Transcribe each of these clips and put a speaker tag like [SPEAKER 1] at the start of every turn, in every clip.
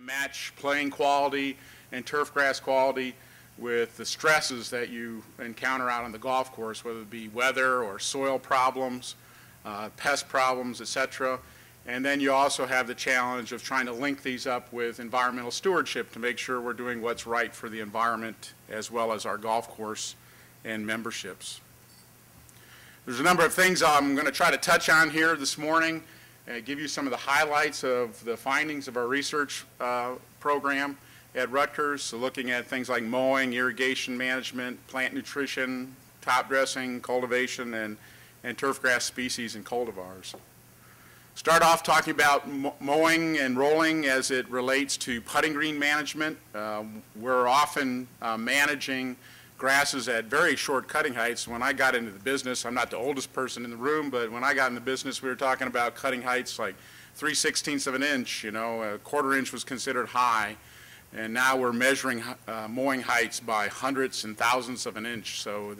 [SPEAKER 1] Match playing quality and turfgrass quality with the stresses that you encounter out on the golf course, whether it be weather or soil problems, pest problems, etc. And then you also have the challenge of trying to link these up with environmental stewardship to make sure we're doing what's right for the environment as well as our golf course and memberships. There's a number of things I'm going to try to touch on here this morning and give you some of the highlights of the findings of our research program at Rutgers, so looking at things like mowing, irrigation management, plant nutrition, top dressing, cultivation, and turfgrass species and cultivars. Start off talking about mowing and rolling as it relates to putting green management. We're often managing grasses at very short cutting heights. When I got into the business, I'm not the oldest person in the room, but when I got in the business, we were talking about cutting heights like 3/16 of an inch, you know, a quarter inch was considered high. And now we're measuring mowing heights by hundredths and thousandths of an inch. So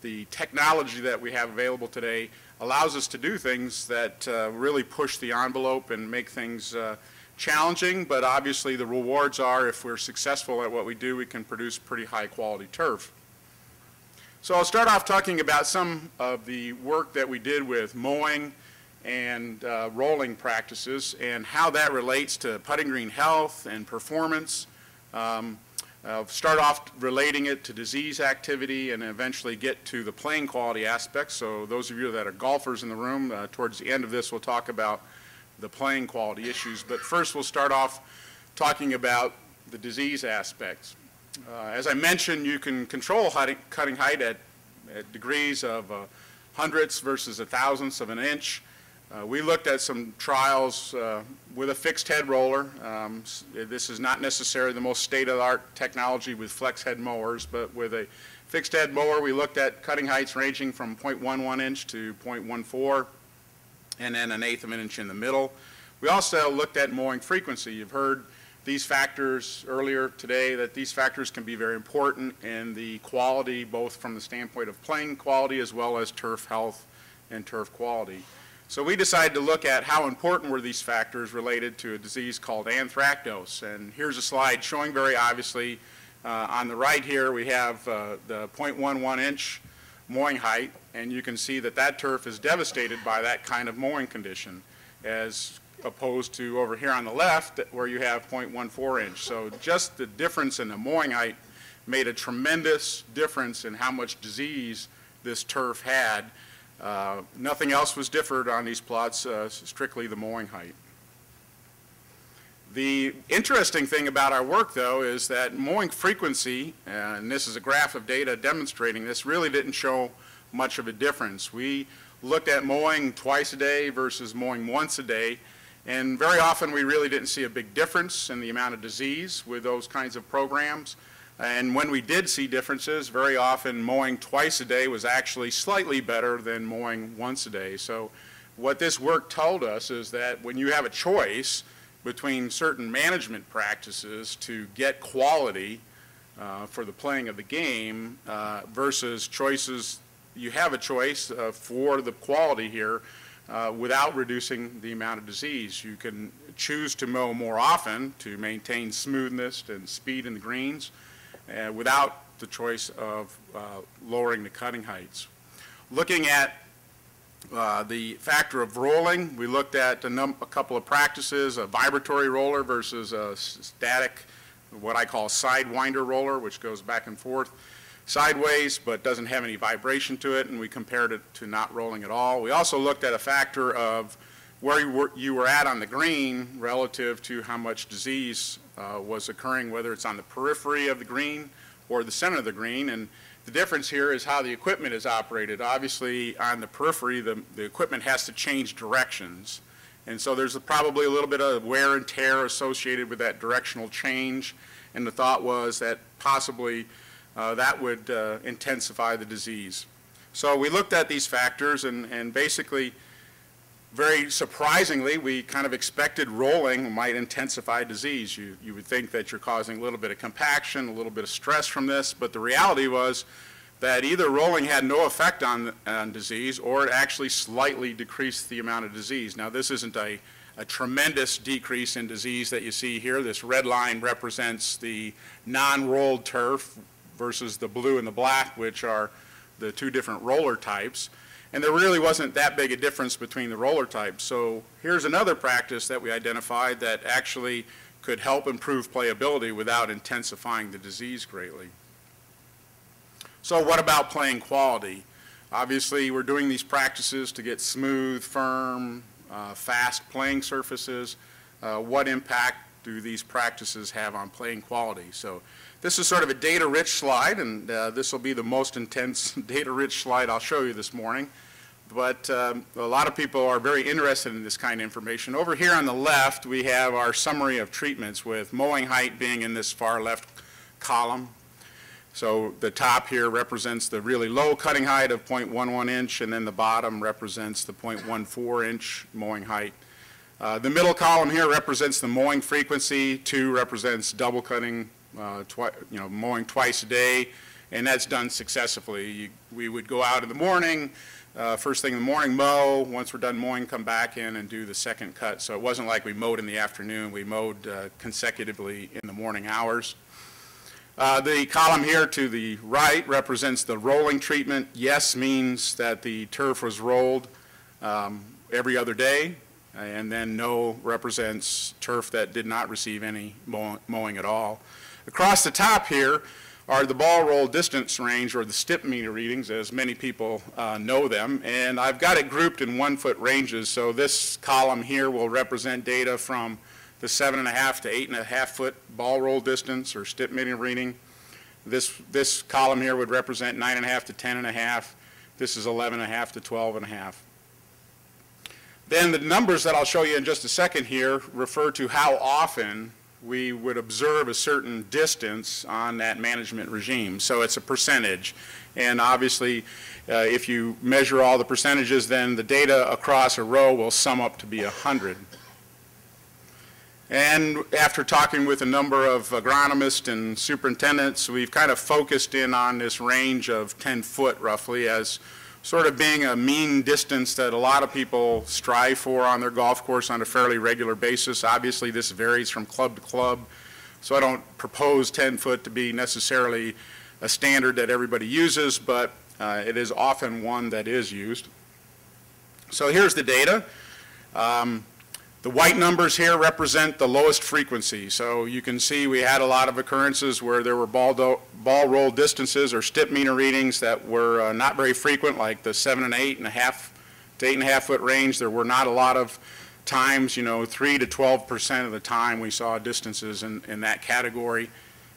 [SPEAKER 1] the technology that we have available today allows us to do things that really push the envelope and make things challenging, but obviously the rewards are if we're successful at what we do, we can produce pretty high quality turf. So I'll start off talking about some of the work that we did with mowing and rolling practices and how that relates to putting green health and performance. I'll start off relating it to disease activity and eventually get to the playing quality aspects. So those of you that are golfers in the room, towards the end of this we'll talk about the playing quality issues. But first we'll start off talking about the disease aspects. As I mentioned, you can control cutting height at degrees of hundredths versus a thousandths of an inch. We looked at some trials with a fixed head roller. This is not necessarily the most state-of-the-art technology with flex head mowers, but with a fixed head mower we looked at cutting heights ranging from 0.11 inch to 0.14 and then 1/8 of an inch in the middle. We also looked at mowing frequency. You've heard these factors earlier today, that these factors can be very important in the quality, both from the standpoint of playing quality as well as turf health and turf quality. So we decided to look at how important were these factors related to a disease called anthracnose. And here's a slide showing very obviously on the right here we have the 0.11 inch mowing height, and you can see that that turf is devastated by that kind of mowing condition as opposed to over here on the left where you have 0.14 inch. So just the difference in the mowing height made a tremendous difference in how much disease this turf had. Nothing else was differed on these plots, strictly the mowing height. The interesting thing about our work, though, is that mowing frequency, and this is a graph of data demonstrating this, really didn't show much of a difference. We looked at mowing twice a day versus mowing once a day, and very often we really didn't see a big difference in the amount of disease with those kinds of programs. And when we did see differences, very often mowing twice a day was actually slightly better than mowing once a day. So what this work told us is that when you have a choice between certain management practices to get quality for the playing of the game versus choices, you have a choice for the quality here without reducing the amount of disease. You can choose to mow more often to maintain smoothness and speed in the greens without the choice of lowering the cutting heights. Looking at the factor of rolling, we looked at a couple of practices, a vibratory roller versus a static, what I call sidewinder roller, which goes back and forth sideways but doesn't have any vibration to it, and we compared it to not rolling at all. We also looked at a factor of where you were at on the green relative to how much disease was occurring, whether it's on the periphery of the green or the center of the green. And the difference here is how the equipment is operated. Obviously, on the periphery, the equipment has to change directions. And so there's probably a little bit of wear and tear associated with that directional change. And the thought was that possibly that would intensify the disease. So we looked at these factors and basically, very surprisingly, we kind of expected rolling might intensify disease. You would think that you're causing a little bit of compaction, a little bit of stress from this, but the reality was that either rolling had no effect on disease, or it actually slightly decreased the amount of disease. Now, this isn't a tremendous decrease in disease that you see here. This red line represents the non-rolled turf versus the blue and the black, which are the two different roller types. And there really wasn't that big a difference between the roller types. So here's another practice that we identified that actually could help improve playability without intensifying the disease greatly. So what about playing quality? Obviously, we're doing these practices to get smooth, firm, fast playing surfaces. What impact do these practices have on playing quality? So this is sort of a data-rich slide, and this will be the most intense data-rich slide I'll show you this morning. But a lot of people are very interested in this kind of information. Over here on the left, we have our summary of treatments, with mowing height being in this far left column. So the top here represents the really low cutting height of 0.11 inch, and then the bottom represents the 0.14 inch mowing height. The middle column here represents the mowing frequency. 2 represents double cutting, mowing twice a day, and that's done successfully. We would go out in the morning, first thing in the morning, mow. Once we're done mowing, come back in and do the second cut. So it wasn't like we mowed in the afternoon. We mowed consecutively in the morning hours. The column here to the right represents the rolling treatment. Yes means that the turf was rolled every other day, and then no represents turf that did not receive any mowing at all. Across the top here are the ball roll distance range, or the stip meter readings, as many people know them, and I've got it grouped in 1 foot ranges. So this column here will represent data from the 7.5 to 8.5 foot ball roll distance, or stip meter reading. This column here would represent 9.5 to 10.5. This is 11.5 to 12.5. Then the numbers that I'll show you in just a second here refer to how often we would observe a certain distance on that management regime. So it's a percentage. And obviously, if you measure all the percentages, then the data across a row will sum up to be 100. And after talking with a number of agronomists and superintendents, we've kind of focused in on this range of 10 foot roughly as sort of being a mean distance that a lot of people strive for on their golf course on a fairly regular basis. Obviously, this varies from club to club, so I don't propose 10 foot to be necessarily a standard that everybody uses, but it is often one that is used. So here's the data. The white numbers here represent the lowest frequency. So you can see we had a lot of occurrences where there were ball roll distances or stip meter readings that were not very frequent, like the 7 and 8.5 to 8.5 foot range. There were not a lot of times, 3 to 12% of the time we saw distances in that category.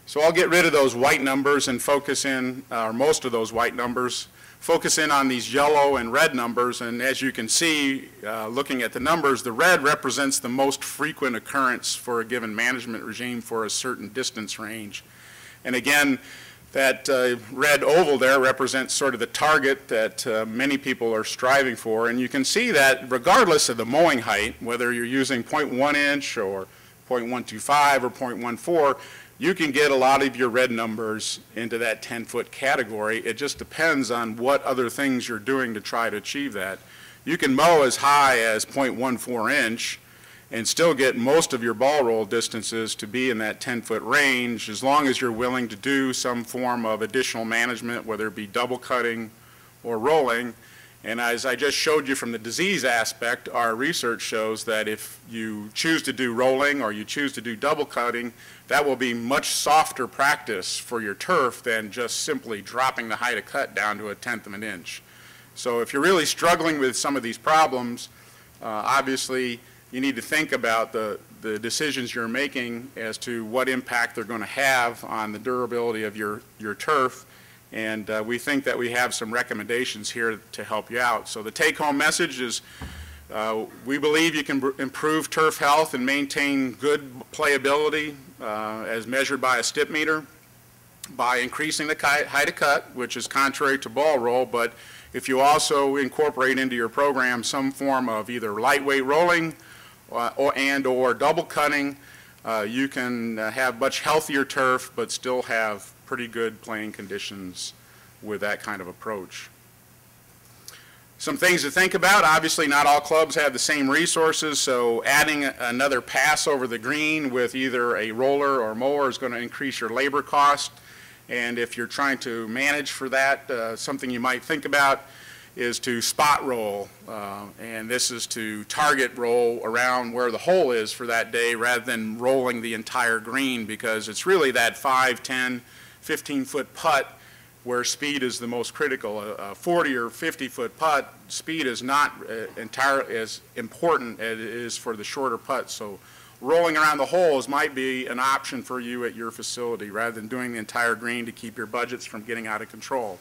[SPEAKER 1] So I'll get rid of those white numbers and focus in, or most of those white numbers, focus in on these yellow and red numbers. And as you can see, looking at the numbers, the red represents the most frequent occurrence for a given management regime for a certain distance range. And again, that red oval there represents sort of the target that many people are striving for. And you can see that regardless of the mowing height, whether you're using 0.1 inch or 0.125 or 0.14, you can get a lot of your red numbers into that 10-foot category. It just depends on what other things you're doing to try to achieve that. You can mow as high as 0.14 inch and still get most of your ball roll distances to be in that 10-foot range, as long as you're willing to do some form of additional management, whether it be double cutting or rolling. And as I just showed you from the disease aspect, our research shows that if you choose to do rolling or you choose to do double cutting, that will be much softer practice for your turf than just simply dropping the height of cut down to 1/10 of an inch. So if you're really struggling with some of these problems, obviously you need to think about the decisions you're making as to what impact they're going to have on the durability of your turf. And we think that we have some recommendations here to help you out. So the take-home message is we believe you can improve turf health and maintain good playability as measured by a stip meter by increasing the height of cut, which is contrary to ball roll. But if you also incorporate into your program some form of either lightweight rolling or double cutting, you can have much healthier turf but still have pretty good playing conditions with that kind of approach. Some things to think about. Obviously, not all clubs have the same resources, so adding another pass over the green with either a roller or mower is going to increase your labor cost. And if you're trying to manage for that, something you might think about is to spot roll. And this is to target roll around where the hole is for that day rather than rolling the entire green, because it's really that 5, 10, 15-foot putt where speed is the most critical. A 40 or 50-foot putt, speed is not entirely as important as it is for the shorter putts. So rolling around the holes might be an option for you at your facility rather than doing the entire green to keep your budgets from getting out of control.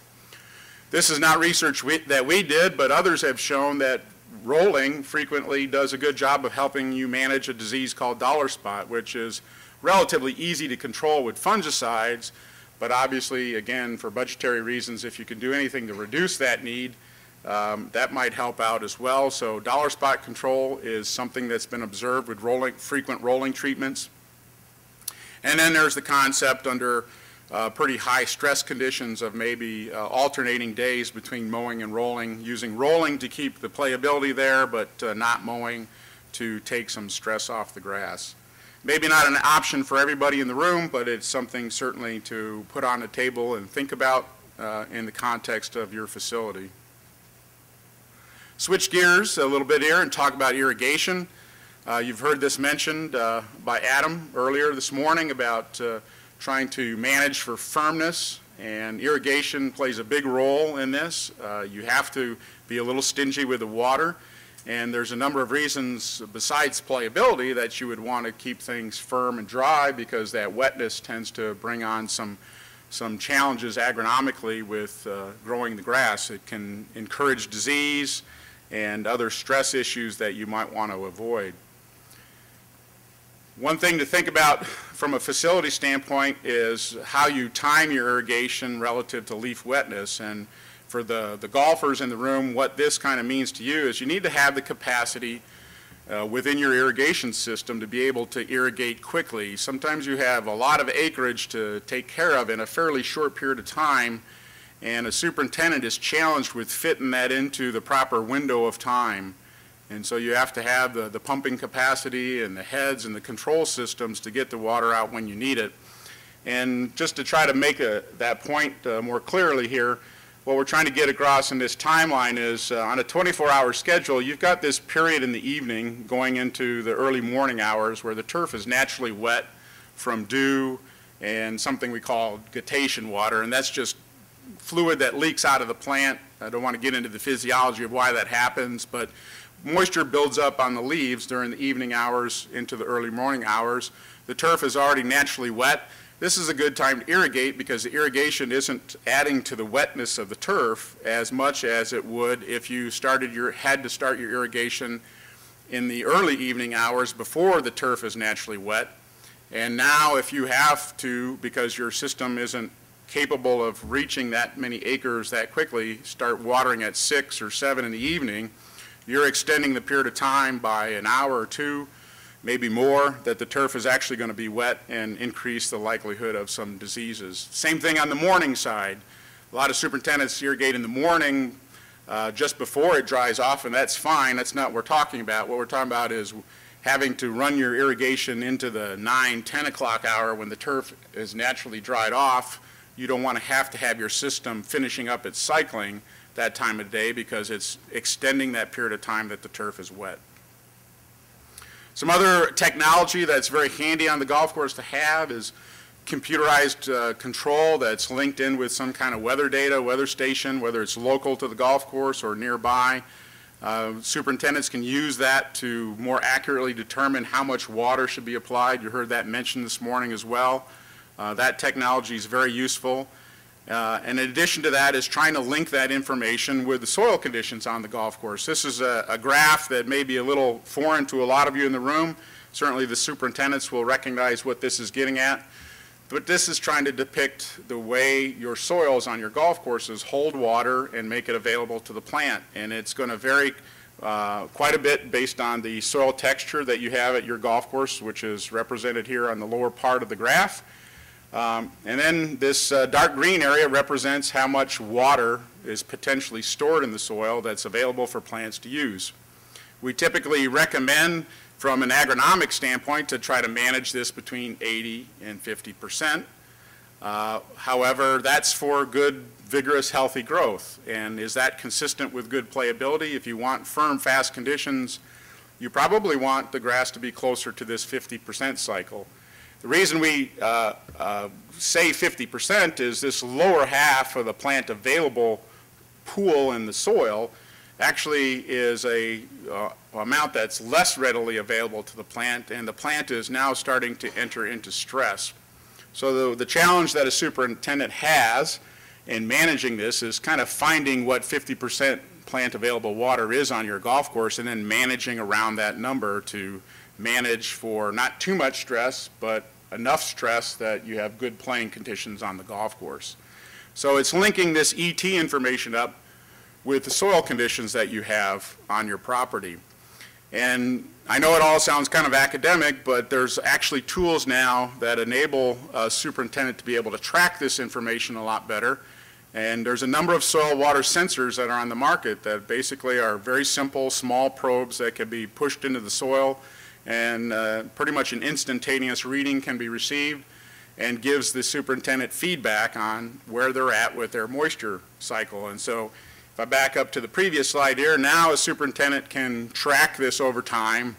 [SPEAKER 1] This is not research that we did, but others have shown that rolling frequently does a good job of helping you manage a disease called dollar spot, which is relatively easy to control with fungicides. But obviously, again, for budgetary reasons, if you can do anything to reduce that need, that might help out as well. So dollar spot control is something that's been observed with frequent rolling treatments. And then there's the concept under pretty high stress conditions of maybe alternating days between mowing and rolling, using rolling to keep the playability there, but not mowing to take some stress off the grass. Maybe not an option for everybody in the room, but it's something certainly to put on the table and think about in the context of your facility. Switch gears a little bit here and talk about irrigation. You've heard this mentioned by Adam earlier this morning about trying to manage for firmness, and irrigation plays a big role in this. You have to be a little stingy with the water. And there's a number of reasons besides playability that you would want to keep things firm and dry, because that wetness tends to bring on some challenges agronomically with growing the grass. It can encourage disease and other stress issues that you might want to avoid. One thing to think about from a facility standpoint is how you time your irrigation relative to leaf wetness. And for the golfers in the room, what this kind of means to you is you need to have the capacity within your irrigation system to be able to irrigate quickly. Sometimes you have a lot of acreage to take care of in a fairly short period of time, and a superintendent is challenged with fitting that into the proper window of time. And so you have to have the pumping capacity and the heads and the control systems to get the water out when you need it. And just to try to make that point more clearly here, what we're trying to get across in this timeline is on a 24-hour schedule, you've got this period in the evening going into the early morning hours where the turf is naturally wet from dew and something we call guttation water, and that's just fluid that leaks out of the plant. I don't want to get into the physiology of why that happens, but moisture builds up on the leaves during the evening hours into the early morning hours. The turf is already naturally wet. This is a good time to irrigate because the irrigation isn't adding to the wetness of the turf as much as it would if you had to start your irrigation in the early evening hours before the turf is naturally wet. And now if you have to, because your system isn't capable of reaching that many acres that quickly, start watering at 6 or 7 in the evening, you're extending the period of time by an hour or two, maybe more, that the turf is actually going to be wet and increase the likelihood of some diseases. Same thing on the morning side. A lot of superintendents irrigate in the morning just before it dries off, and that's fine. That's not what we're talking about. What we're talking about is having to run your irrigation into the 9, 10 o'clock hour when the turf is naturally dried off. You don't want to have your system finishing up its cycling that time of day because it's extending that period of time that the turf is wet. Some other technology that's very handy on the golf course to have is computerized control that's linked in with some kind of weather data, weather station, whether it's local to the golf course or nearby. Superintendents can use that to more accurately determine how much water should be applied. You heard that mentioned this morning as well. That technology is very useful. And in addition to that is trying to link that information with the soil conditions on the golf course. This is a graph that may be a little foreign to a lot of you in the room. Certainly the superintendents will recognize what this is getting at. But this is trying to depict the way your soils on your golf courses hold water and make it available to the plant. And it's going to vary quite a bit based on the soil texture that you have at your golf course, which is represented here on the lower part of the graph. And then this dark green area represents how much water is potentially stored in the soil that's available for plants to use. We typically recommend, from an agronomic standpoint, to try to manage this between 80 and 50%. However, that's for good, vigorous, healthy growth. And is that consistent with good playability? If you want firm, fast conditions, you probably want the grass to be closer to this 50% cycle. The reason we say 50% is this lower half of the plant available pool in the soil actually is a amount that's less readily available to the plant, and the plant is now starting to enter into stress. So the challenge that a superintendent has in managing this is kind of finding what 50% plant available water is on your golf course and then managing around that number to manage for not too much stress, but enough stress that you have good playing conditions on the golf course. So it's linking this ET information up with the soil conditions that you have on your property. And I know it all sounds kind of academic, but there's actually tools now that enable a superintendent to be able to track this information a lot better. And there's a number of soil water sensors that are on the market that basically are very simple, small probes that can be pushed into the soil, and pretty much an instantaneous reading can be received and gives the superintendent feedback on where they're at with their moisture cycle. And so if I back up to the previous slide here, now a superintendent can track this over time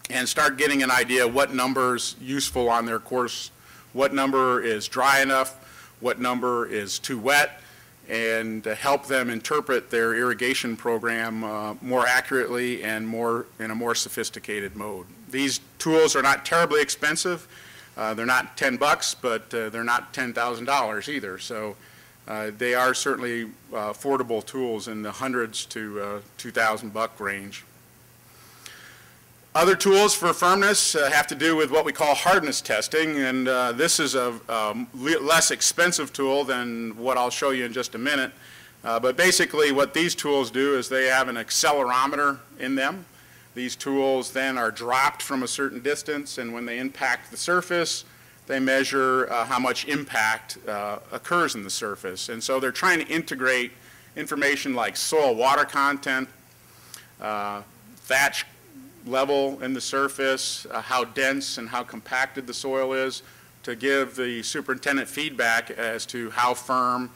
[SPEAKER 1] and start getting an idea what number's useful on their course, what number is dry enough, what number is too wet, and to help them interpret their irrigation program more accurately and in a more sophisticated mode. These tools are not terribly expensive. They're not $10, but they're not $10,000 either. So they are certainly affordable tools in the hundreds to $2,000 range. Other tools for firmness have to do with what we call hardness testing, and this is a less expensive tool than what I'll show you in just a minute. But basically what these tools do is they have an accelerometer in them. These tools then are dropped from a certain distance, and when they impact the surface, they measure how much impact occurs in the surface. And so they're trying to integrate information like soil water content, thatch level in the surface, how dense and how compacted the soil is, to give the superintendent feedback as to how firm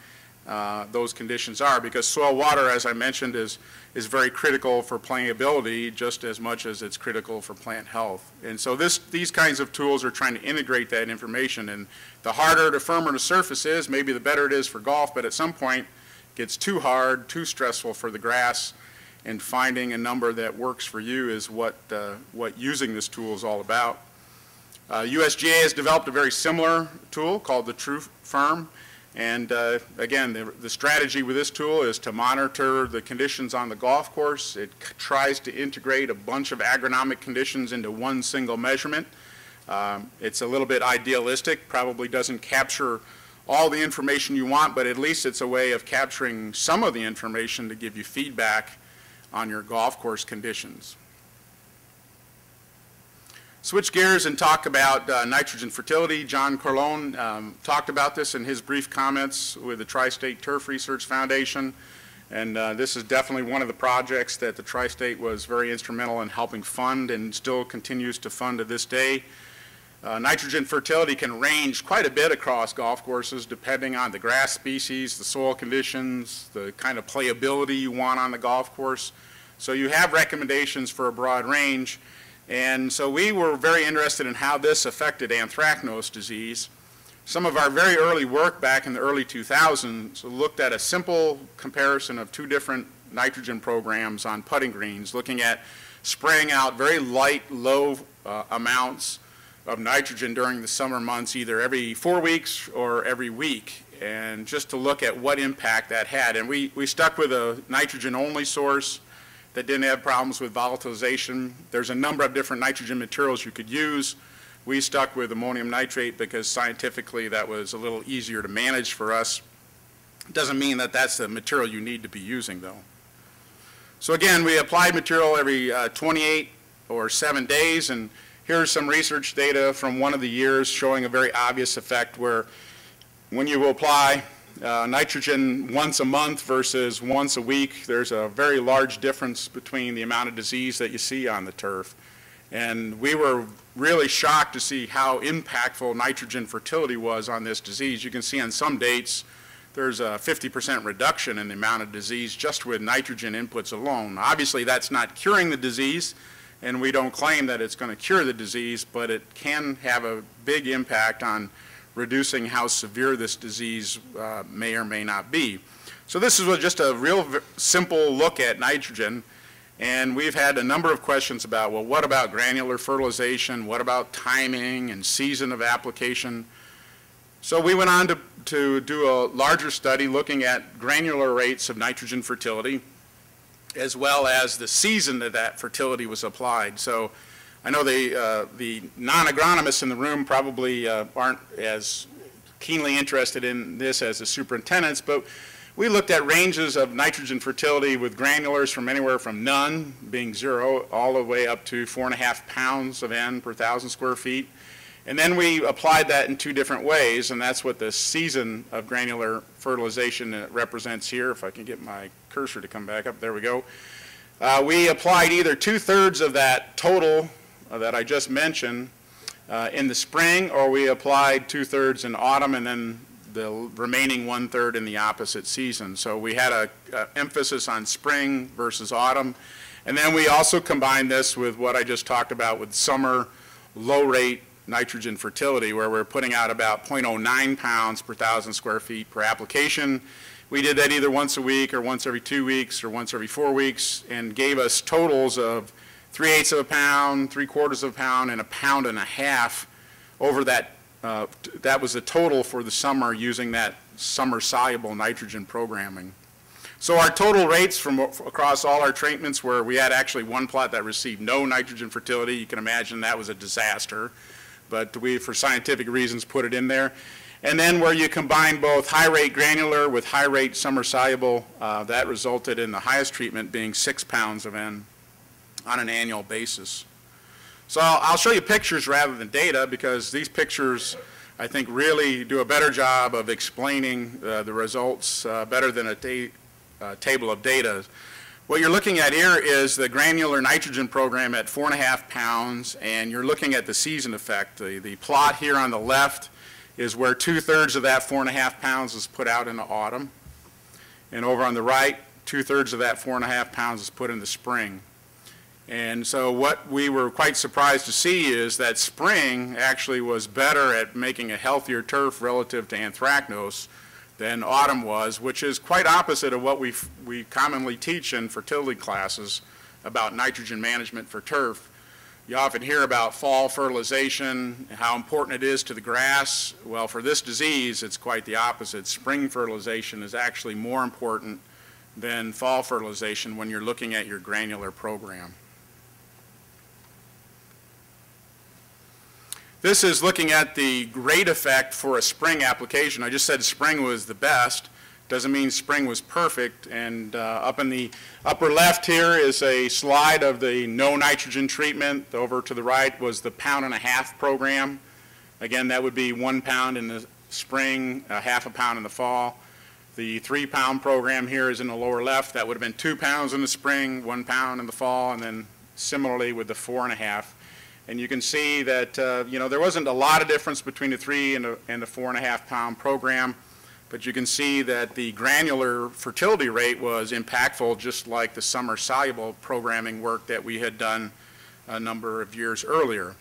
[SPEAKER 1] those conditions are, because soil water, as I mentioned, is very critical for playability just as much as it's critical for plant health. And so these kinds of tools are trying to integrate that information, and the harder, the firmer the surface is, maybe the better it is for golf, but at some point it gets too hard, too stressful for the grass, and finding a number that works for you is what using this tool is all about. USGA has developed a very similar tool called the TrueFirm, and again, the strategy with this tool is to monitor the conditions on the golf course. It tries to integrate a bunch of agronomic conditions into one single measurement. It's a little bit idealistic, probably doesn't capture all the information you want, but at least it's a way of capturing some of the information to give you feedback on your golf course conditions. Switch gears and talk about nitrogen fertility. John Corlone talked about this in his brief comments with the Tri-State Turf Research Foundation, and this is definitely one of the projects that the Tri-State was very instrumental in helping fund and still continues to fund to this day. Nitrogen fertility can range quite a bit across golf courses depending on the grass species, the soil conditions, the kind of playability you want on the golf course. So you have recommendations for a broad range, and so we were very interested in how this affected anthracnose disease. Some of our very early work back in the early 2000s looked at a simple comparison of two different nitrogen programs on putting greens, looking at spraying out very light, low amounts of nitrogen during the summer months, either every 4 weeks or every week, and just to look at what impact that had. And we stuck with a nitrogen-only source that didn't have problems with volatilization. There's a number of different nitrogen materials you could use. We stuck with ammonium nitrate because scientifically that was a little easier to manage for us. It doesn't mean that that's the material you need to be using, though. So again, we applied material every 28 or 7 days, and Here's some research data from one of the years showing a very obvious effect where when you apply nitrogen once a month versus once a week, there's a very large difference between the amount of disease that you see on the turf. And we were really shocked to see how impactful nitrogen fertility was on this disease. You can see on some dates there's a 50% reduction in the amount of disease just with nitrogen inputs alone. Obviously that's not curing the disease, and we don't claim that it's going to cure the disease, but it can have a big impact on reducing how severe this disease may or may not be. So this is just a real simple look at nitrogen, and we've had a number of questions about, well, what about granular fertilization? What about timing and season of application? So we went on to do a larger study looking at granular rates of nitrogen fertility as well as the season that fertility was applied. So I know the non-agronomists in the room probably aren't as keenly interested in this as the superintendents, but we looked at ranges of nitrogen fertility with granulars from anywhere from none, being 0, all the way up to 4.5 pounds of N per 1,000 square feet. And then we applied that in 2 different ways, and that's what the season of granular fertilization represents here. If I can get my cursor to come back up, there we go. We applied either 2/3 of that total that I just mentioned in the spring, or we applied 2/3 in autumn, and then the remaining 1/3 in the opposite season. So we had an emphasis on spring versus autumn, and then we also combined this with what I just talked about with summer low-rate nitrogen fertility, where we're putting out about 0.09 pounds per 1,000 square feet per application. We did that either once a week or once every 2 weeks or once every 4 weeks, and gave us totals of 3/8 of a pound, 3/4 of a pound, and 1.5 pounds over that. That was the total for the summer using that summer soluble nitrogen programming. So our total rates from across all our treatments were, we had actually one plot that received no nitrogen fertility. You can imagine that was a disaster, but we, for scientific reasons, put it in there. And then where you combine both high-rate granular with high-rate summer soluble, that resulted in the highest treatment being 6 pounds of N on an annual basis. So I'll show you pictures rather than data, because these pictures, I think, really do a better job of explaining the results better than a table of data. What you're looking at here is the granular nitrogen program at 4.5 pounds, and you're looking at the season effect. The plot here on the left is where 2/3 of that 4.5 pounds is put out in the autumn. And over on the right, 2/3 of that 4.5 pounds is put in the spring. And so what we were quite surprised to see is that spring actually was better at making a healthier turf relative to anthracnose than autumn was, which is quite opposite of what we commonly teach in fertility classes about nitrogen management for turf. You often hear about fall fertilization, how important it is to the grass. Well, for this disease, it's quite the opposite. Spring fertilization is actually more important than fall fertilization when you're looking at your granular program. This is looking at the rate effect for a spring application. I just said spring was the best. Doesn't mean spring was perfect. And up in the upper left here is a slide of the no nitrogen treatment. Over to the right was the 1.5 pound program. Again, that would be 1 pound in the spring, 1/2 pound in the fall. The 3 pound program here is in the lower left. That would have been 2 pounds in the spring, 1 pound in the fall, and then similarly with the 4.5. And you can see that there wasn't a lot of difference between the 3 and the 4.5 pound program, but you can see that the granular fertility rate was impactful, just like the summer soluble programming work that we had done a number of years earlier.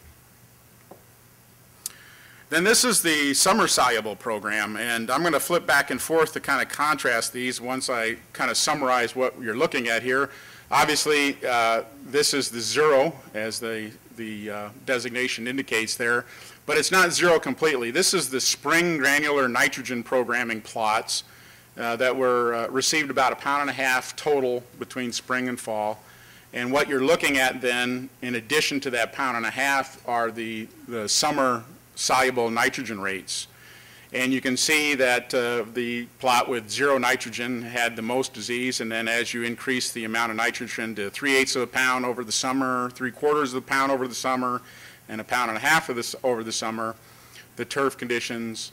[SPEAKER 1] Then this is the summer soluble program, and I'm going to flip back and forth to kind of contrast these once I kind of summarize what you're looking at here. Obviously, this is the 0, as the designation indicates there, but it's not 0 completely. This is the spring granular nitrogen programming plots that were received about 1.5 pounds total between spring and fall. And what you're looking at then, in addition to that 1.5 pounds, are the summer soluble nitrogen rates. And you can see that the plot with 0 nitrogen had the most disease, and then as you increase the amount of nitrogen to 3/8 of a pound over the summer, 3/4 of a pound over the summer, and 1.5 pounds of this over the summer, the turf conditions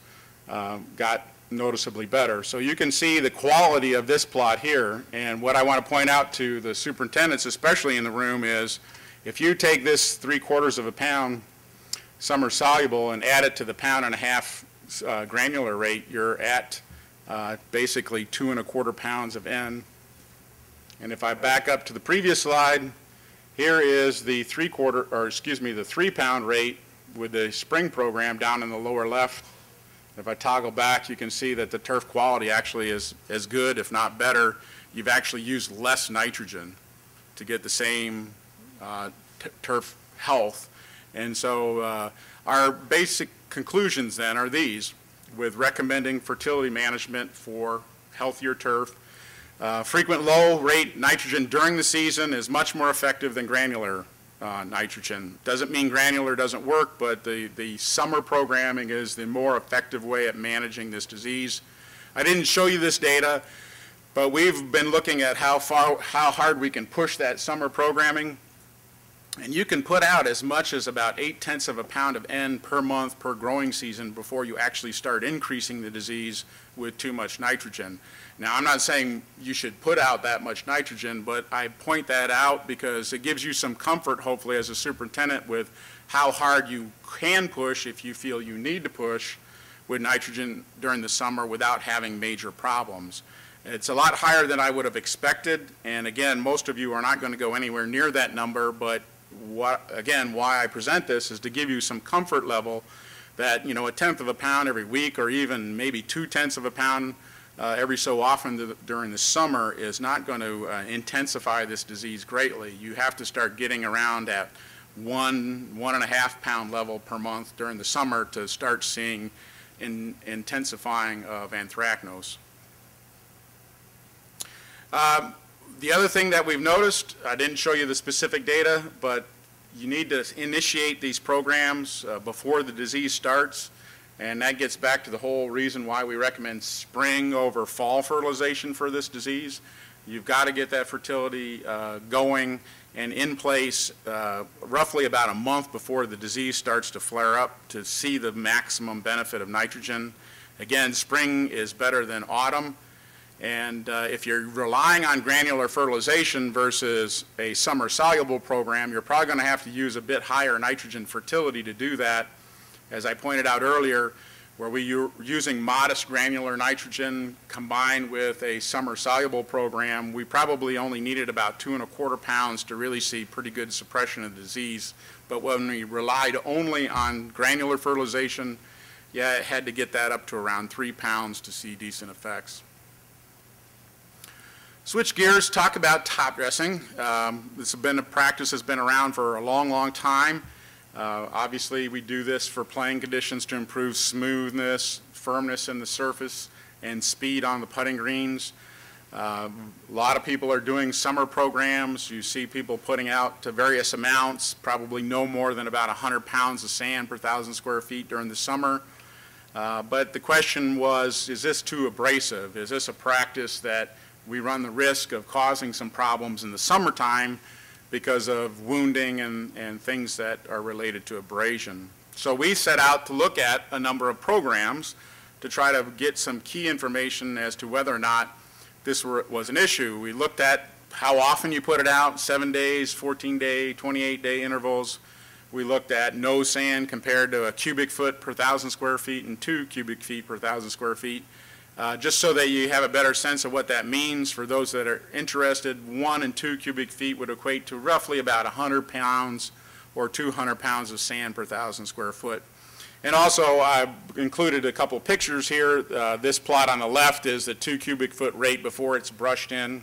[SPEAKER 1] got noticeably better. So you can see the quality of this plot here, and what I want to point out to the superintendents, especially in the room, is if you take this 3/4 pound summer soluble and add it to the 1.5 pound granular rate, you're at basically 2¼ pounds of N. And if I back up to the previous slide, here is the 3 pound rate with the spring program down in the lower left. If I toggle back, you can see that the turf quality actually is as good, if not better. You've actually used less nitrogen to get the same turf health. And so our basic conclusions then are these, with recommending fertility management for healthier turf. Frequent low rate nitrogen during the season is much more effective than granular nitrogen. Doesn't mean granular doesn't work, but the summer programming is the more effective way at managing this disease. I didn't show you this data, but we've been looking at how hard we can push that summer programming. And you can put out as much as about 0.8 pounds of N per month per growing season before you actually start increasing the disease with too much nitrogen. Now, I'm not saying you should put out that much nitrogen, but I point that out because it gives you some comfort, hopefully, as a superintendent with how hard you can push if you feel you need to push with nitrogen during the summer without having major problems. It's a lot higher than I would have expected, and again, most of you are not going to go anywhere near that number, but again, why I present this is to give you some comfort level that, you know, 1/10 pound every week, or even maybe 2/10 pound every so often during the summer is not going to intensify this disease greatly. You have to start getting around at 1.5 pound level per month during the summer to start seeing intensifying of anthracnose. The other thing that we've noticed, I didn't show you the specific data, but you need to initiate these programs before the disease starts, and that gets back to the whole reason why we recommend spring over fall fertilization for this disease. You've got to get that fertility going and in place roughly about a month before the disease starts to flare up to see the maximum benefit of nitrogen. Again, spring is better than autumn. And if you're relying on granular fertilization versus a summer soluble program, you're probably going to have to use a bit higher nitrogen fertility to do that. As I pointed out earlier, where we're using modest granular nitrogen combined with a summer soluble program, we probably only needed about 2¼ pounds to really see pretty good suppression of the disease. But when we relied only on granular fertilization, yeah, it had to get that up to around 3 pounds to see decent effects. Switch gears, talk about top dressing. This has been a practice that's been around for a long, long time. Obviously, we do this for playing conditions to improve smoothness, firmness in the surface, and speed on the putting greens. A lot of people are doing summer programs. You see people putting out to various amounts, probably no more than about 100 pounds of sand per 1,000 square feet during the summer. But the question was, is this too abrasive? Is this a practice that we run the risk of causing some problems in the summertime because of wounding and things that are related to abrasion? So we set out to look at a number of programs to try to get some key information as to whether or not this was an issue. We looked at how often you put it out, 7 days, 14-day, 28-day intervals. We looked at no sand compared to a cubic foot per 1,000 square feet and 2 cubic feet per 1,000 square feet. Just so that you have a better sense of what that means for those that are interested, 1 and 2 cubic feet would equate to roughly about 100 pounds or 200 pounds of sand per 1,000 square foot. And also, I included a couple pictures here. This plot on the left is the 2 cubic foot rate before it's brushed in,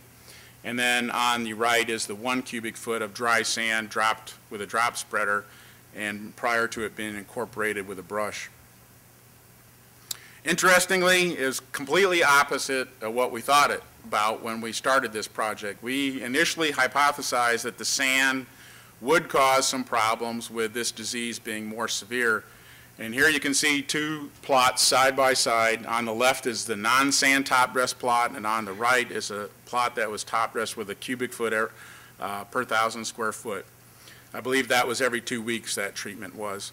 [SPEAKER 1] and then on the right is the 1 cubic foot of dry sand dropped with a drop spreader and prior to it being incorporated with a brush. Interestingly, is completely opposite of what we thought about when we started this project. We initially hypothesized that the sand would cause some problems with this disease being more severe. And here you can see 2 plots side by side. On the left is the non-sand top dress plot, and on the right is a plot that was top dressed with a cubic foot per 1,000 square foot. I believe that was every 2 weeks that treatment was.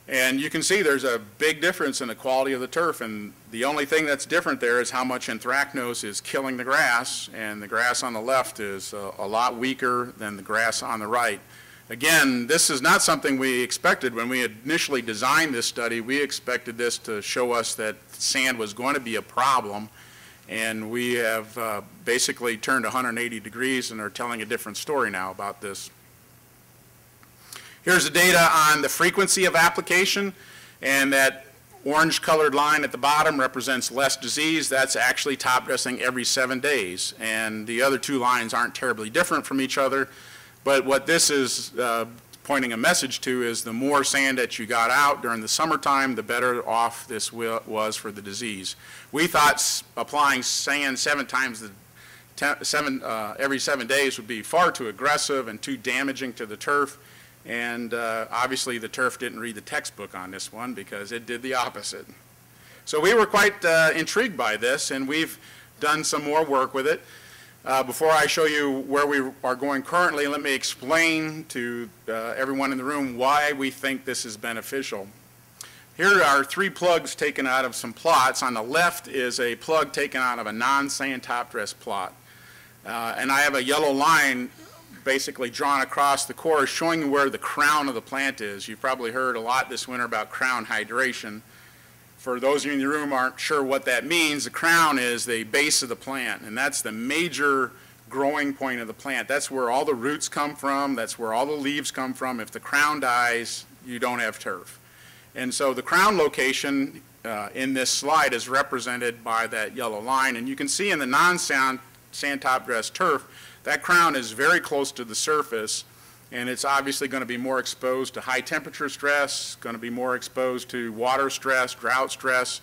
[SPEAKER 1] And you can see there's a big difference in the quality of the turf, and the only thing that's different there is how much anthracnose is killing the grass, and the grass on the left is a lot weaker than the grass on the right. Again, this is not something we expected. When we initially designed this study, we expected this to show us that sand was going to be a problem, and we have basically turned 180 degrees and are telling a different story now about this. Here's the data on the frequency of application, and that orange colored line at the bottom represents less disease. That's actually top dressing every 7 days, and the other two lines aren't terribly different from each other, but what this is pointing a message to is the more sand that you got out during the summertime, the better off this was for the disease. We thought applying sand every 7 days would be far too aggressive and too damaging to the turf. And obviously the turf didn't read the textbook on this one because it did the opposite. So we were quite intrigued by this, and we've done some more work with it. Before I show you where we are going currently, let me explain to everyone in the room why we think this is beneficial. Here are 3 plugs taken out of some plots. On the left is a plug taken out of a non-sand top dress plot. And I have a yellow line basically drawn across the course showing you where the crown of the plant is. You've probably heard a lot this winter about crown hydration. For those of you in the room who aren't sure what that means, the crown is the base of the plant, and that's the major growing point of the plant. That's where all the roots come from. That's where all the leaves come from. If the crown dies, you don't have turf. And so the crown location in this slide is represented by that yellow line, and you can see in the non-sand top dress turf, that crown is very close to the surface, and it's obviously going to be more exposed to high temperature stress, going to be more exposed to water stress, drought stress,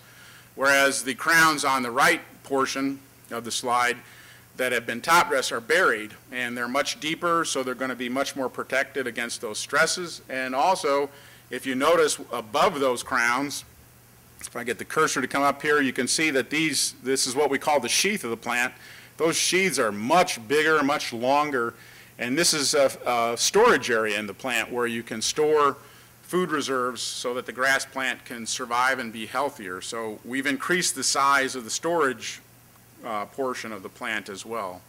[SPEAKER 1] whereas the crowns on the right portion of the slide that have been top dressed are buried, and they're much deeper, so they're going to be much more protected against those stresses. And also, if you notice above those crowns, if I get the cursor to come up here, you can see that this is what we call the sheath of the plant. Those sheaths are much bigger, much longer, and this is a storage area in the plant where you can store food reserves so that the grass plant can survive and be healthier. So we've increased the size of the storage portion of the plant as well.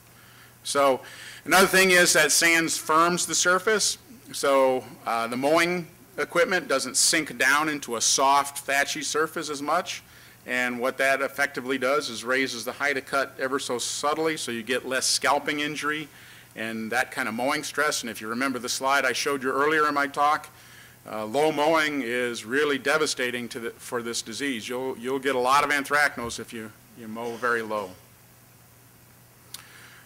[SPEAKER 1] So another thing is that sand firms the surface, so the mowing equipment doesn't sink down into a soft, thatchy surface as much. And what that effectively does is raises the height of cut ever so subtly, so you get less scalping injury and that kind of mowing stress. And if you remember the slide I showed you earlier in my talk, low mowing is really devastating for this disease. You'll get a lot of anthracnose if you mow very low.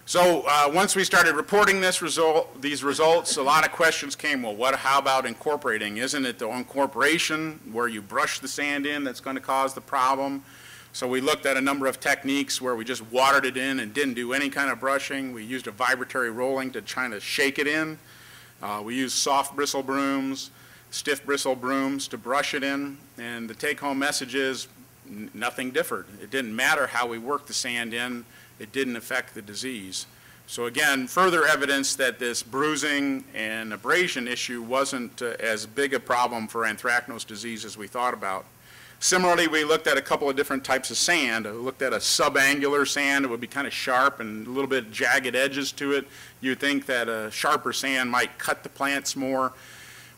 [SPEAKER 1] So once we started reporting these results, a lot of questions came. Well, how about incorporating? Isn't it the incorporation where you brush the sand in that's going to cause the problem? So we looked at a number of techniques where we just watered it in and didn't do any kind of brushing. We used a vibratory rolling to try to shake it in. We used soft bristle brooms, stiff bristle brooms to brush it in. And the take-home message is nothing differed. It didn't matter how we worked the sand in. It didn't affect the disease. So again, further evidence that this bruising and abrasion issue wasn't as big a problem for anthracnose disease as we thought about. Similarly, we looked at a couple of different types of sand. We looked at a subangular sand. It would be kind of sharp and a little bit jagged edges to it. You'd think that a sharper sand might cut the plants more,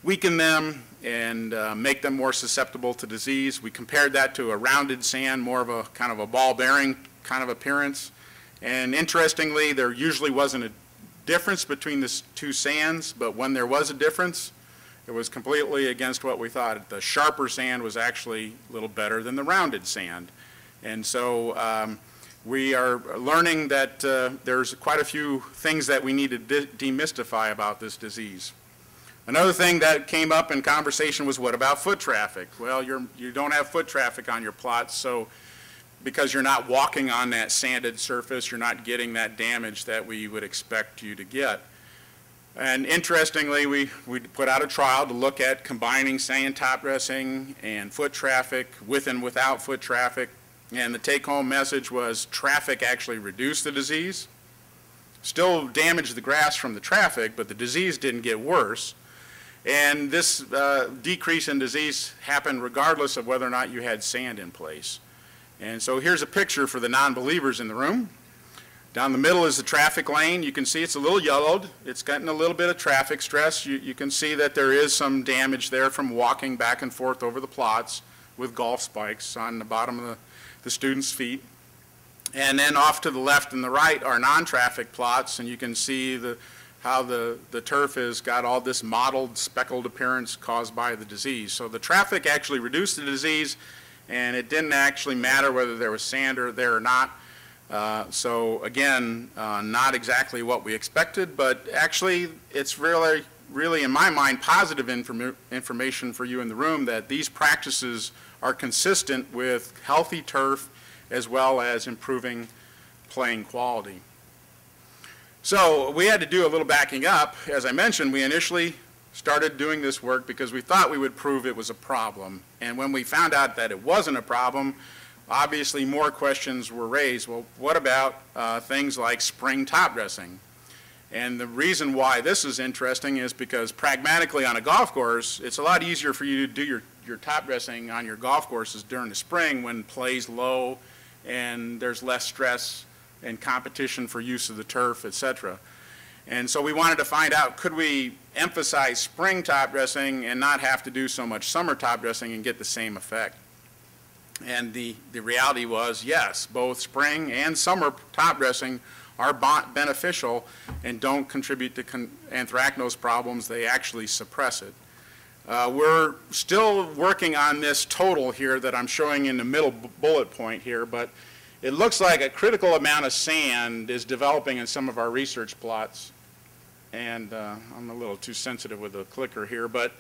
[SPEAKER 1] weaken them, and make them more susceptible to disease. We compared that to a rounded sand, more of a kind of a ball-bearing kind of appearance. And interestingly, there usually wasn't a difference between the two sands, but when there was a difference, it was completely against what we thought. The sharper sand was actually a little better than the rounded sand. And so we are learning that there's quite a few things that we need to demystify about this disease. Another thing that came up in conversation was, what about foot traffic? Well, you don't have foot traffic on your plots, so because you're not walking on that sanded surface, you're not getting that damage that we would expect you to get. And interestingly, we put out a trial to look at combining sand top dressing and foot traffic with and without foot traffic. And the take-home message was traffic actually reduced the disease, still damaged the grass from the traffic, but the disease didn't get worse. And this decrease in disease happened regardless of whether or not you had sand in place. And so here's a picture for the non-believers in the room. Down the middle is the traffic lane. You can see it's a little yellowed. It's gotten a little bit of traffic stress. You can see that there is some damage there from walking back and forth over the plots with golf spikes on the bottom of the students' feet. And then off to the left and the right are non-traffic plots, and you can see how the turf has got all this mottled, speckled appearance caused by the disease. So the traffic actually reduced the disease, and it didn't actually matter whether there was sand there or not. So again, not exactly what we expected, but actually it's really, in my mind, positive information for you in the room that these practices are consistent with healthy turf as well as improving playing quality. So we had to do a little backing up. As I mentioned, we initially started doing this work because we thought we would prove it was a problem. And when we found out that it wasn't a problem, obviously more questions were raised. Well, what about things like spring top dressing? And the reason why this is interesting is because pragmatically on a golf course, it's a lot easier for you to do your top dressing on your golf courses during the spring when play's low and there's less stress and competition for use of the turf, etc. And so we wanted to find out, could we emphasize spring top dressing and not have to do so much summer top dressing and get the same effect? And the reality was, yes, both spring and summer top dressing are beneficial and don't contribute to anthracnose problems. They actually suppress it. We're still working on this total here that I'm showing in the middle bullet point here, but it looks like a critical amount of sand is developing in some of our research plots. And I'm a little too sensitive with the clicker here, but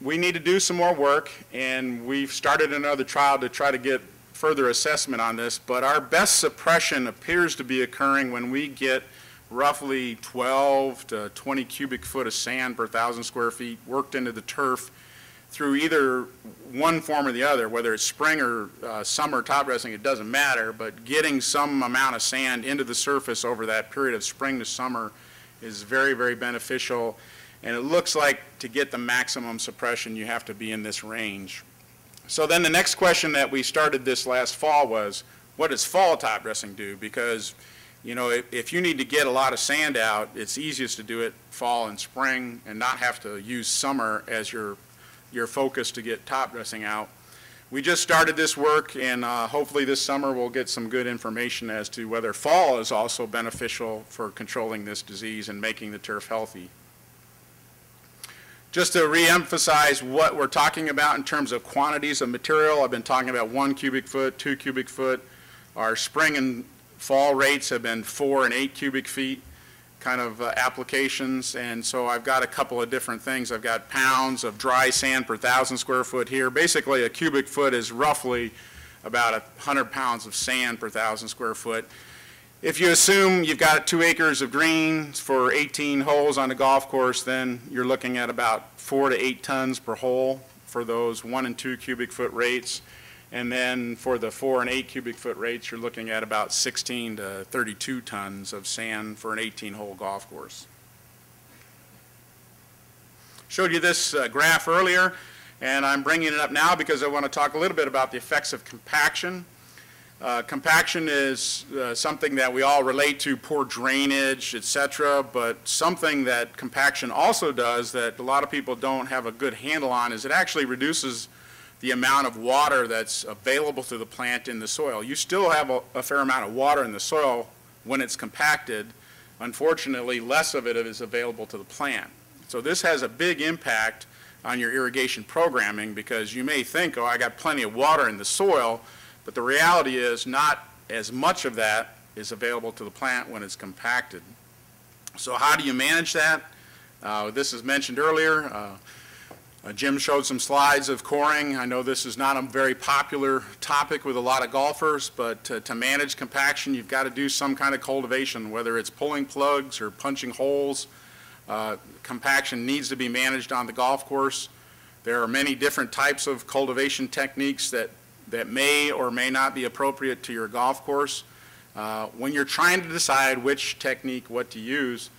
[SPEAKER 1] we need to do some more work, and we've started another trial to try to get further assessment on this, but our best suppression appears to be occurring when we get roughly 12 to 20 cubic foot of sand per 1,000 square feet worked into the turf through either one form or the other, whether it's spring or summer top dressing, it doesn't matter, but getting some amount of sand into the surface over that period of spring to summer is very, very beneficial. And it looks like to get the maximum suppression, you have to be in this range. So then the next question that we started this last fall was, what does fall top dressing do? Because, you know, if you need to get a lot of sand out, it's easiest to do it fall and spring and not have to use summer as your focus to get top dressing out. We just started this work, and hopefully this summer we'll get some good information as to whether fall is also beneficial for controlling this disease and making the turf healthy. Just to re-emphasize what we're talking about in terms of quantities of material, I've been talking about 1 cubic foot, 2 cubic foot. Our spring and fall rates have been 4 and 8 cubic feet kind of applications, and so I've got a couple of different things. I've got pounds of dry sand per 1,000 square foot here. Basically, a cubic foot is roughly about 100 pounds of sand per 1,000 square foot. If you assume you've got 2 acres of greens for 18 holes on the golf course, then you're looking at about 4 to 8 tons per hole for those 1 and 2 cubic foot rates. And then for the 4 and 8 cubic foot rates, you're looking at about 16 to 32 tons of sand for an 18-hole golf course. Showed you this graph earlier, and I'm bringing it up now because I want to talk a little bit about the effects of compaction. Compaction is something that we all relate to, poor drainage, etc., but something that compaction also does that a lot of people don't have a good handle on is it actually reduces the amount of water that's available to the plant in the soil. You still have a fair amount of water in the soil when it's compacted. Unfortunately, less of it is available to the plant. So this has a big impact on your irrigation programming because you may think, oh, I got plenty of water in the soil, but the reality is not as much of that is available to the plant when it's compacted. So how do you manage that? This is mentioned earlier. Jim showed some slides of coring. I know this is not a very popular topic with a lot of golfers, but to manage compaction, you've got to do some kind of cultivation, whether it's pulling plugs or punching holes. Compaction needs to be managed on the golf course. There are many different types of cultivation techniques that may or may not be appropriate to your golf course. When you're trying to decide which technique, what to use,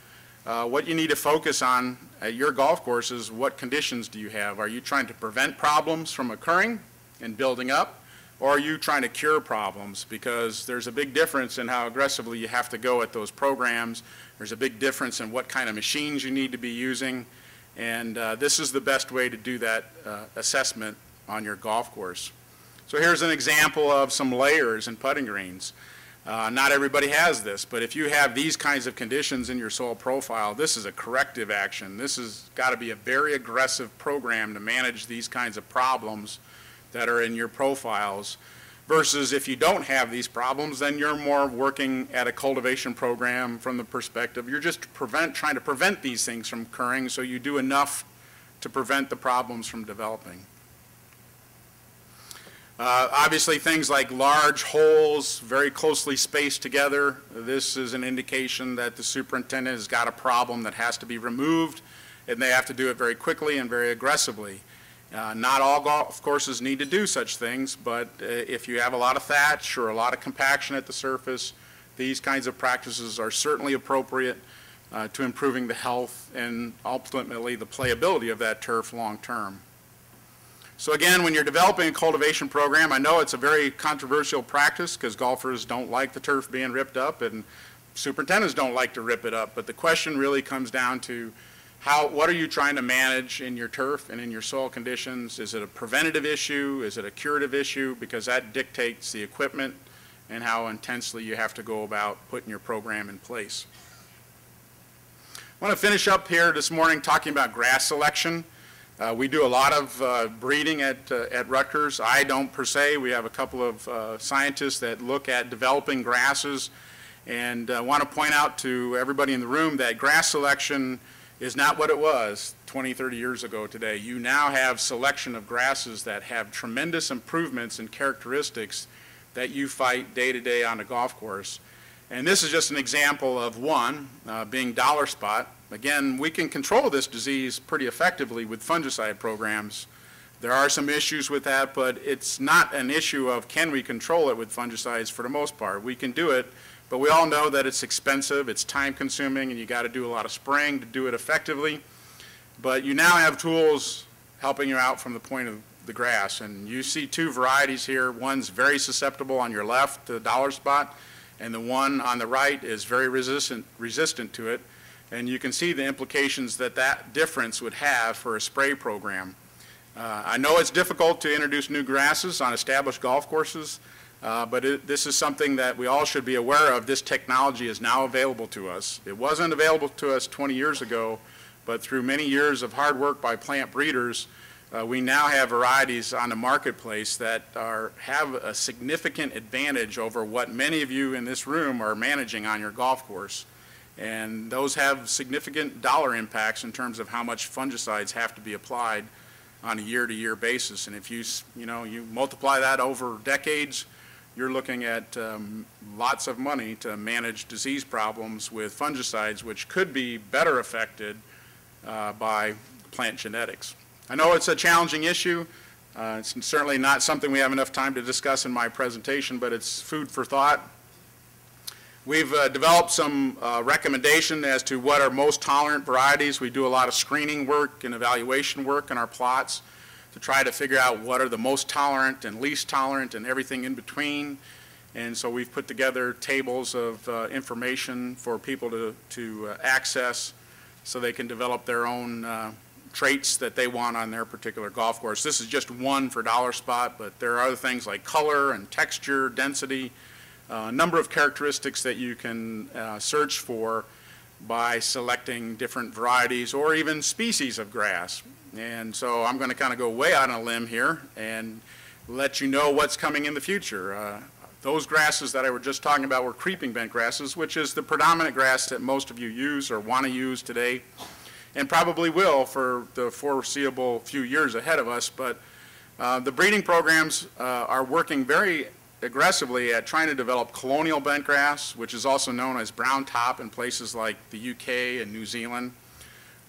[SPEAKER 1] what you need to focus on at your golf courses, what conditions do you have? Are you trying to prevent problems from occurring and building up, or are you trying to cure problems? Because there's a big difference in how aggressively you have to go at those programs. There's a big difference in what kind of machines you need to be using, and this is the best way to do that assessment on your golf course. So here's an example of some layers and putting greens. Not everybody has this, but if you have these kinds of conditions in your soil profile, this is a corrective action. This has got to be a very aggressive program to manage these kinds of problems that are in your profiles, versus if you don't have these problems, then you're more working at a cultivation program from the perspective you're just trying to prevent these things from occurring, so you do enough to prevent the problems from developing. Obviously, things like large holes, very closely spaced together, this is an indication that the superintendent has got a problem that has to be removed, and they have to do it very quickly and very aggressively. Not all golf courses need to do such things, but if you have a lot of thatch or a lot of compaction at the surface, these kinds of practices are certainly appropriate to improving the health and ultimately the playability of that turf long term. So again, when you're developing a cultivation program, I know it's a very controversial practice because golfers don't like the turf being ripped up and superintendents don't like to rip it up, but the question really comes down to what are you trying to manage in your turf and in your soil conditions? Is it a preventative issue? Is it a curative issue? Because that dictates the equipment and how intensely you have to go about putting your program in place. I want to finish up here this morning talking about grass selection. We do a lot of breeding at Rutgers. I don't per se. We have a couple of scientists that look at developing grasses, and I want to point out to everybody in the room that grass selection is not what it was 20, 30 years ago today. You now have selection of grasses that have tremendous improvements in characteristics that you fight day to day on a golf course. And this is just an example of one, being dollar spot. Again, we can control this disease pretty effectively with fungicide programs. There are some issues with that, but it's not an issue of can we control it with fungicides for the most part. We can do it, but we all know that it's expensive, it's time consuming, and you got to do a lot of spraying to do it effectively. But you now have tools helping you out from the point of the grass. And you see two varieties here. One's very susceptible on your left to the dollar spot, and the one on the right is very resistant to it. And you can see the implications that that difference would have for a spray program. I know it's difficult to introduce new grasses on established golf courses, but this is something that we all should be aware of. This technology is now available to us. It wasn't available to us 20 years ago, but through many years of hard work by plant breeders, we now have varieties on the marketplace that have a significant advantage over what many of you in this room are managing on your golf course. And those have significant dollar impacts in terms of how much fungicides have to be applied on a year-to-year basis. And if you multiply that over decades, you're looking at lots of money to manage disease problems with fungicides, which could be better affected by plant genetics. I know it's a challenging issue. It's certainly not something we have enough time to discuss in my presentation, but it's food for thought. We've developed some recommendation as to what are most tolerant varieties. We do a lot of screening work and evaluation work in our plots to try to figure out what are the most tolerant and least tolerant and everything in between. And so we've put together tables of information for people to access so they can develop their own traits that they want on their particular golf course. This is just one for dollar spot, but there are other things like color and texture, density, a number of characteristics that you can search for by selecting different varieties or even species of grass. And so I'm going to kind of go way out on a limb here and let you know what's coming in the future. Those grasses that I was just talking about were creeping bent grasses, which is the predominant grass that most of you use or want to use today, and probably will for the foreseeable few years ahead of us. But the breeding programs are working very aggressively at trying to develop colonial bent grass, which is also known as brown top in places like the UK and New Zealand.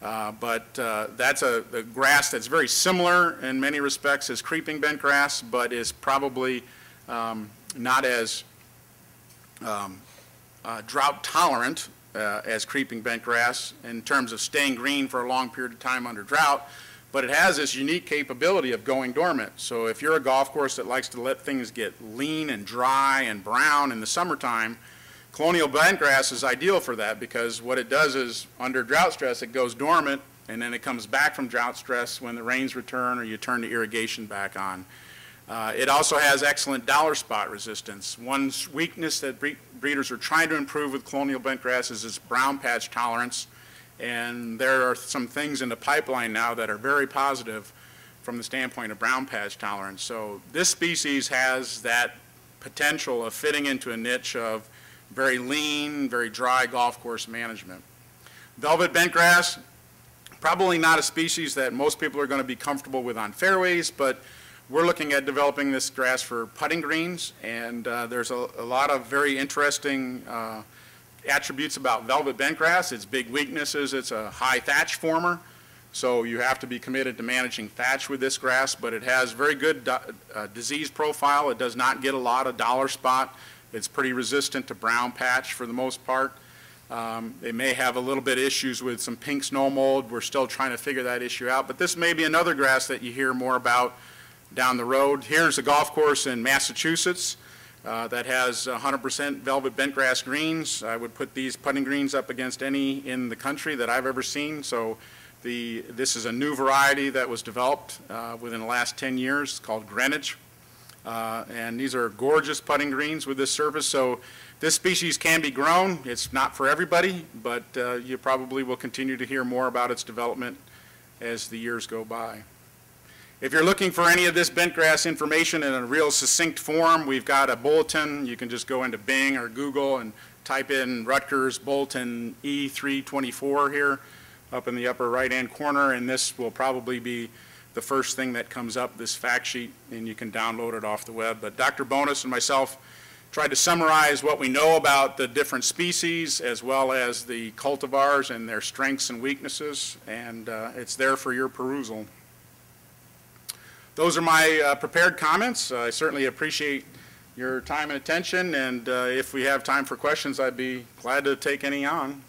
[SPEAKER 1] That's a grass that's very similar in many respects as creeping bent grass, but is probably not as drought tolerant as creeping bent grass in terms of staying green for a long period of time under drought, but it has this unique capability of going dormant. So if you're a golf course that likes to let things get lean and dry and brown in the summertime, colonial bentgrass is ideal for that, because what it does is under drought stress it goes dormant, and then it comes back from drought stress when the rains return or you turn the irrigation back on. It also has excellent dollar spot resistance. One weakness that breeders are trying to improve with colonial bentgrass is its brown patch tolerance, and there are some things in the pipeline now that are very positive from the standpoint of brown patch tolerance. So this species has that potential of fitting into a niche of very lean, very dry golf course management. Velvet bentgrass, probably not a species that most people are going to be comfortable with on fairways, but we're looking at developing this grass for putting greens, and there's a lot of very interesting attributes about velvet bentgrass. Its big weaknesses: it's a high thatch former, so you have to be committed to managing thatch with this grass, but it has very good disease profile. It does not get a lot of dollar spot. It's pretty resistant to brown patch for the most part. It may have a little bit of issues with some pink snow mold. We're still trying to figure that issue out, but this may be another grass that you hear more about down the road. Here's a golf course in Massachusetts that has 100% velvet bentgrass greens. I would put these putting greens up against any in the country that I've ever seen. So this is a new variety that was developed within the last 10 years called Greenwich. And these are gorgeous putting greens with this surface. So this species can be grown. It's not for everybody, but you probably will continue to hear more about its development as the years go by. If you're looking for any of this bentgrass information in a real succinct form, we've got a bulletin. You can just go into Bing or Google and type in Rutgers Bulletin E324 here up in the upper right-hand corner, and this will probably be the first thing that comes up, this fact sheet, and you can download it off the web. But Dr. Bonus and myself tried to summarize what we know about the different species as well as the cultivars and their strengths and weaknesses, and it's there for your perusal. Those are my prepared comments. I certainly appreciate your time and attention, and if we have time for questions, I'd be glad to take any on.